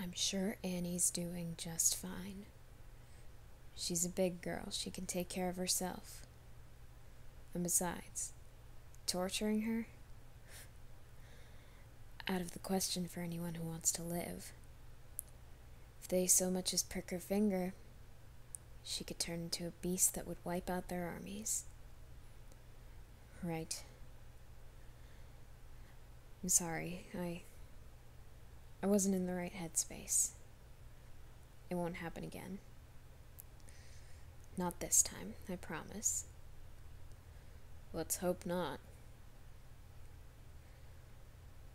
I'm sure Annie's doing just fine. She's a big girl. She can take care of herself. And besides, torturing her? Out of the question for anyone who wants to live. If they so much as prick her finger, she could turn into a beast that would wipe out their armies. Right. I'm sorry, I wasn't in the right headspace. It won't happen again. Not this time, I promise. Let's hope not.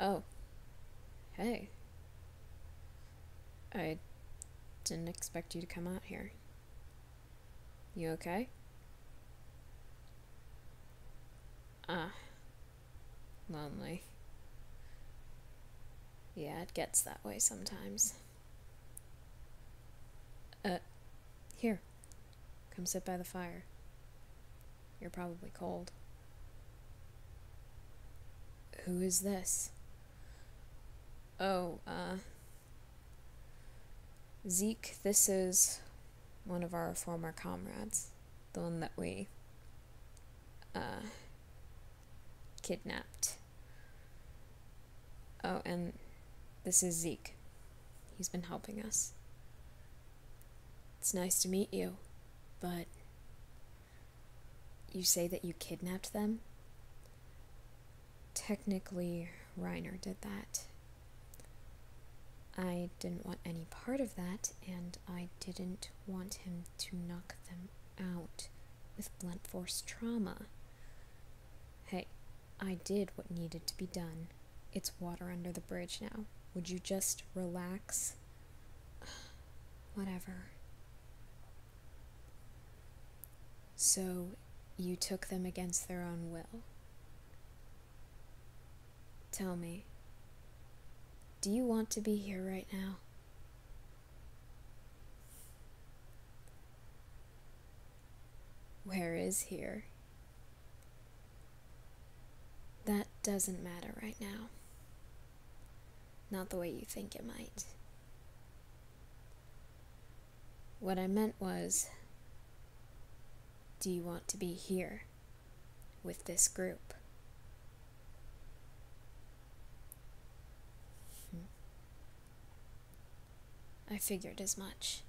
Oh. Hey. I didn't expect you to come out here. You okay? Lonely. Yeah, it gets that way sometimes. Here. Come sit by the fire. You're probably cold. Who is this? Oh, Zeke, this is one of our former comrades. The one that we, kidnapped. Oh, and this is Zeke. He's been helping us. It's nice to meet you, but you say that you kidnapped them? Technically, Reiner did that. I didn't want any part of that, and I didn't want him to knock them out with blunt force trauma. Hey, I did what needed to be done. It's water under the bridge now. Would you just relax? Whatever. So, you took them against their own will. Tell me, do you want to be here right now? Where is here? That doesn't matter right now. Not the way you think it might. What I meant was, do you want to be here with this group? I figured as much.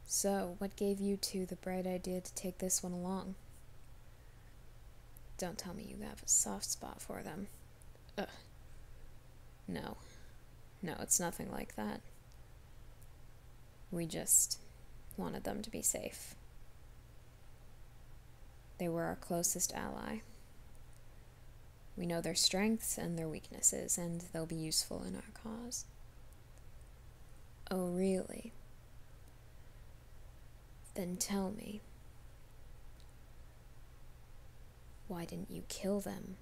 So, what gave you two the bright idea to take this one along? Don't tell me you have a soft spot for them. Ugh. No, it's nothing like that. We just wanted them to be safe. They were our closest ally. We know their strengths and their weaknesses, and they'll be useful in our cause. Oh, really? Then tell me, why didn't you kill them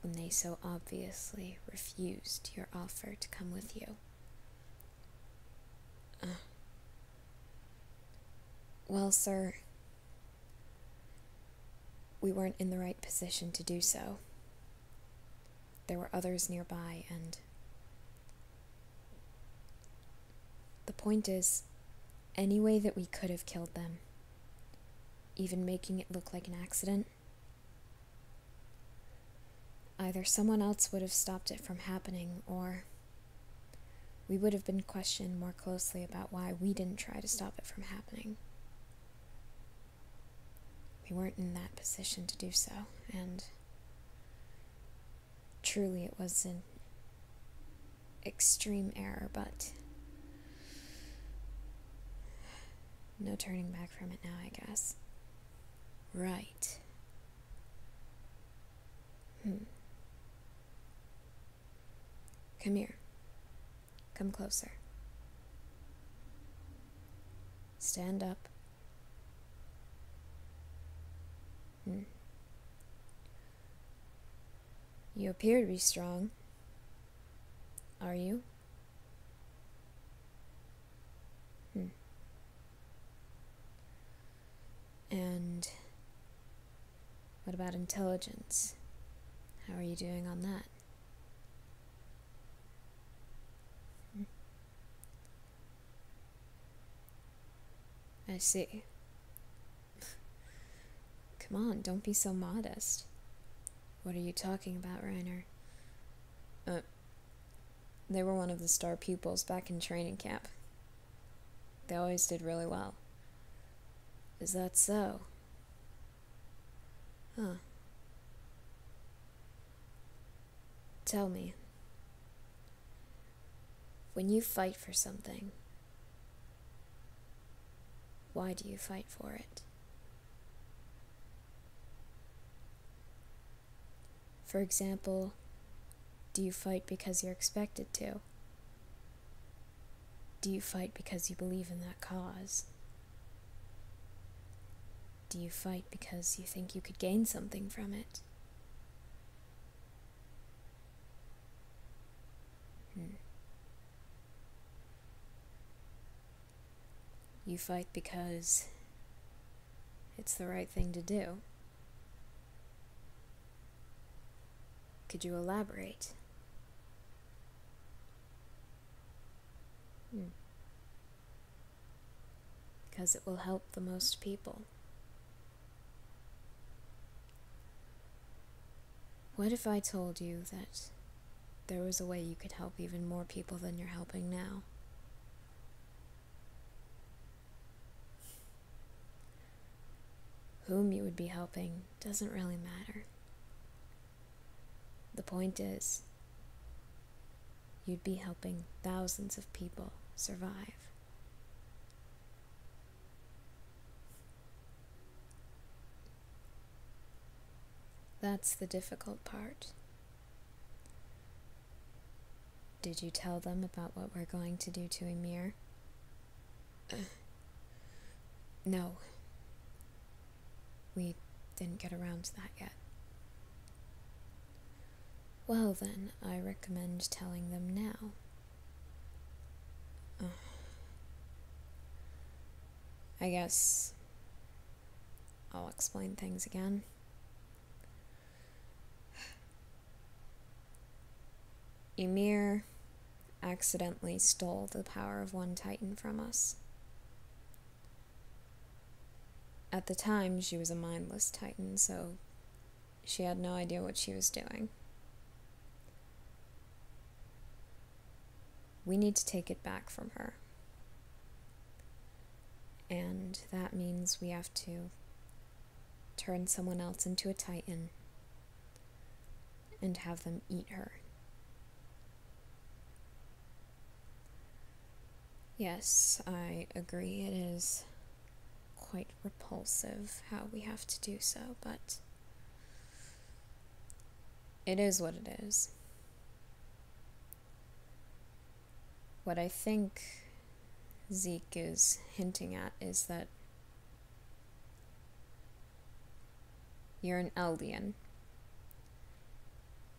when they so obviously refused your offer to come with you? Well, sir, we weren't in the right position to do so. There were others nearby, and the point is, any way that we could have killed them, even making it look like an accident, either someone else would have stopped it from happening, or we would have been questioned more closely about why we didn't try to stop it from happening. We weren't in that position to do so, and truly it was an extreme error, but no turning back from it now, I guess. Right. Come here. Come closer. Stand up. You appear to be strong. Are you? And what about intelligence? How are you doing on that? see. Come on, don't be so modest. What are you talking about, Reiner? They were one of the star pupils back in training camp. They always did really well. Is that so? Huh. Tell me, when you fight for something, why do you fight for it? For example, do you fight because you're expected to? Do you fight because you believe in that cause? Do you fight because you think you could gain something from it? You fight because it's the right thing to do. Could you elaborate? Because it will help the most people. What if I told you that there was a way you could help even more people than you're helping now? Whom you would be helping doesn't really matter. The point is, you'd be helping thousands of people survive. That's the difficult part. Did you tell them about what we're going to do to Ymir? No. We didn't get around to that yet. Well then, I recommend telling them now. I guess I'll explain things again. Ymir accidentally stole the power of one Titan from us. At the time, she was a mindless Titan, so she had no idea what she was doing. We need to take it back from her. And that means we have to turn someone else into a Titan and have them eat her. Yes, I agree, it is quite repulsive how we have to do so, but it is what it is. What I think Zeke is hinting at is that you're an Eldian.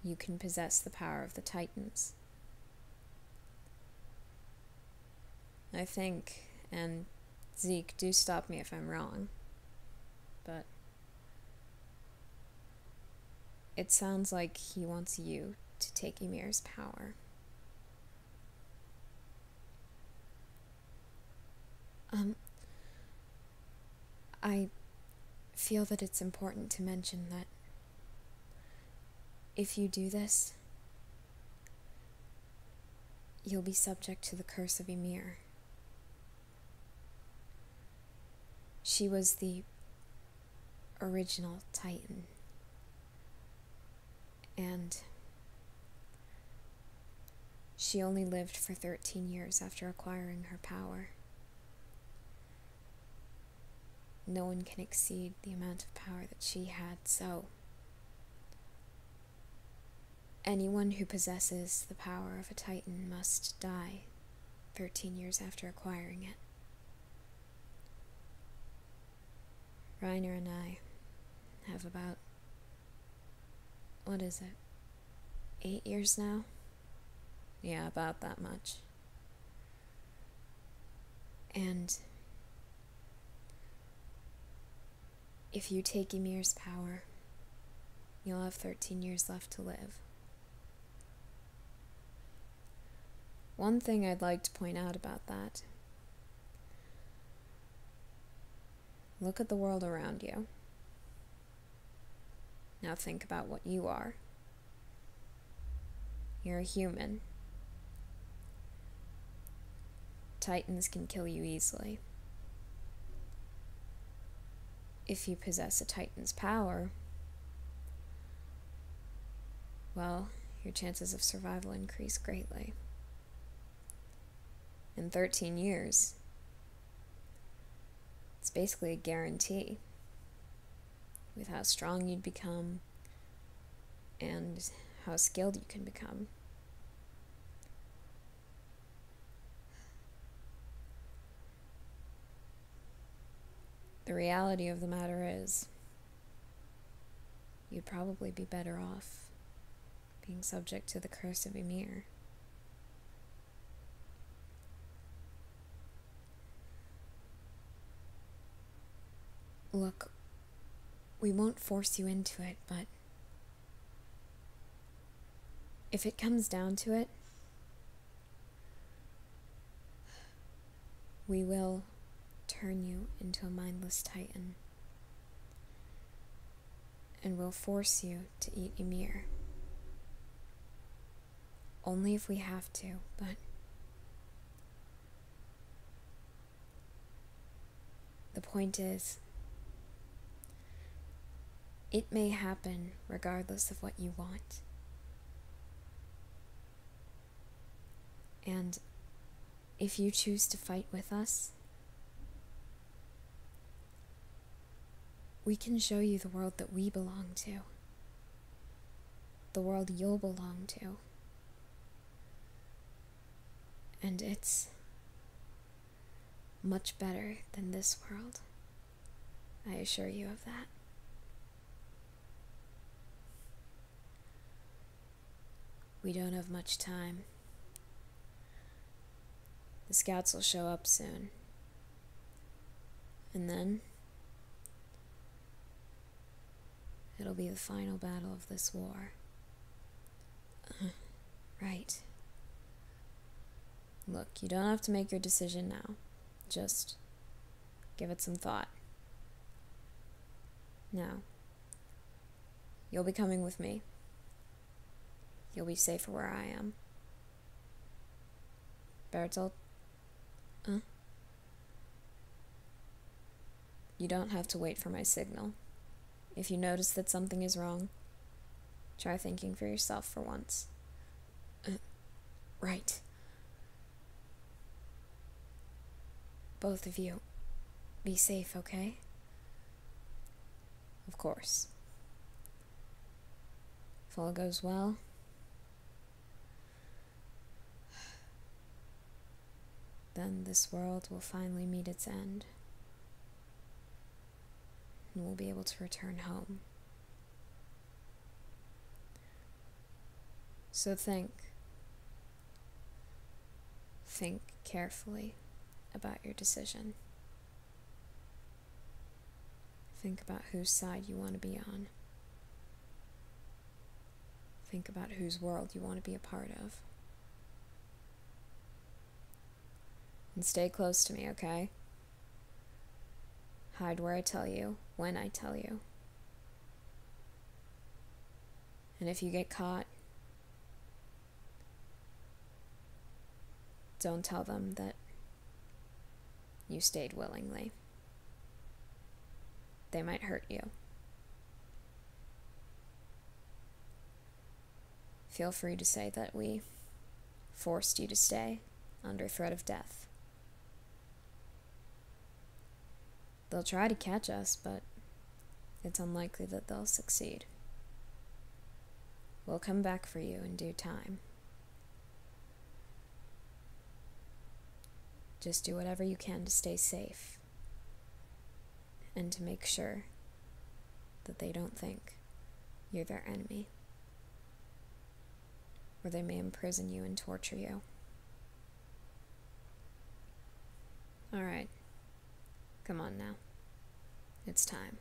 You can possess the power of the Titans. I think, and Zeke, do stop me if I'm wrong, but it sounds like he wants you to take Ymir's power. I feel that it's important to mention that if you do this, you'll be subject to the curse of Ymir. She was the original Titan, and she only lived for 13 years after acquiring her power. No one can exceed the amount of power that she had, so anyone who possesses the power of a Titan must die 13 years after acquiring it. Reiner and I have about, 8 years now? Yeah, about that much. And if you take Ymir's power, you'll have 13 years left to live. One thing I'd like to point out about that Look at the world around you. Now think about what you are. You're a human. Titans can kill you easily. If you possess a Titan's power, well, your chances of survival increase greatly. In 13 years, it's basically a guarantee with how strong you'd become and how skilled you can become. The reality of the matter is, you'd probably be better off being subject to the curse of Ymir. Look, we won't force you into it, but if it comes down to it, we will turn you into a mindless Titan, and we'll force you to eat Ymir. Only if we have to, but the point is, it may happen regardless of what you want. And if you choose to fight with us, we can show you the world that we belong to. The world you'll belong to. And it's much better than this world. I assure you of that. We don't have much time. The scouts will show up soon. And then it'll be the final battle of this war. Right. Look, you don't have to make your decision now. Just give it some thought. Now, you'll be coming with me. You'll be safer where I am. Bertholdt? You don't have to wait for my signal. If you notice that something is wrong, try thinking for yourself for once. Right. Both of you, be safe, okay? Of course. If all goes well, then this world will finally meet its end, and we'll be able to return home. So think carefully about your decision. Think about whose side you want to be on. Think about whose world you want to be a part of. And stay close to me, okay? Hide where I tell you, when I tell you. And if you get caught, don't tell them that you stayed willingly. They might hurt you. Feel free to say that we forced you to stay under threat of death. They'll try to catch us, but it's unlikely that they'll succeed. We'll come back for you in due time. Just do whatever you can to stay safe, and to make sure that they don't think you're their enemy, or they may imprison you and torture you. All right. Come on now. It's time.